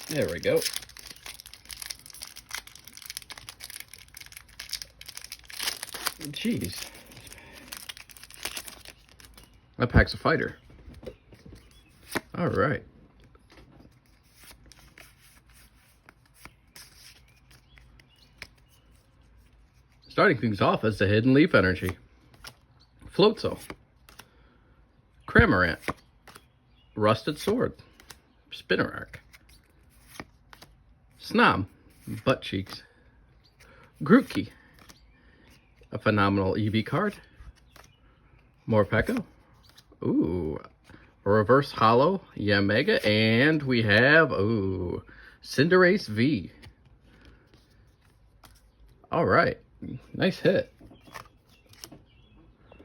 There we go. Jeez. That pack's a fighter. All right. Starting things off as the Hidden Leaf Energy. Floatzel. Cramorant. Rusted Sword. Spinarak. Snom. Butt Cheeks. Grookey. A phenomenal EV card. Morpeko. Ooh. A reverse holo. Yamega. And we have, ooh, Cinderace V. All right. Nice hit.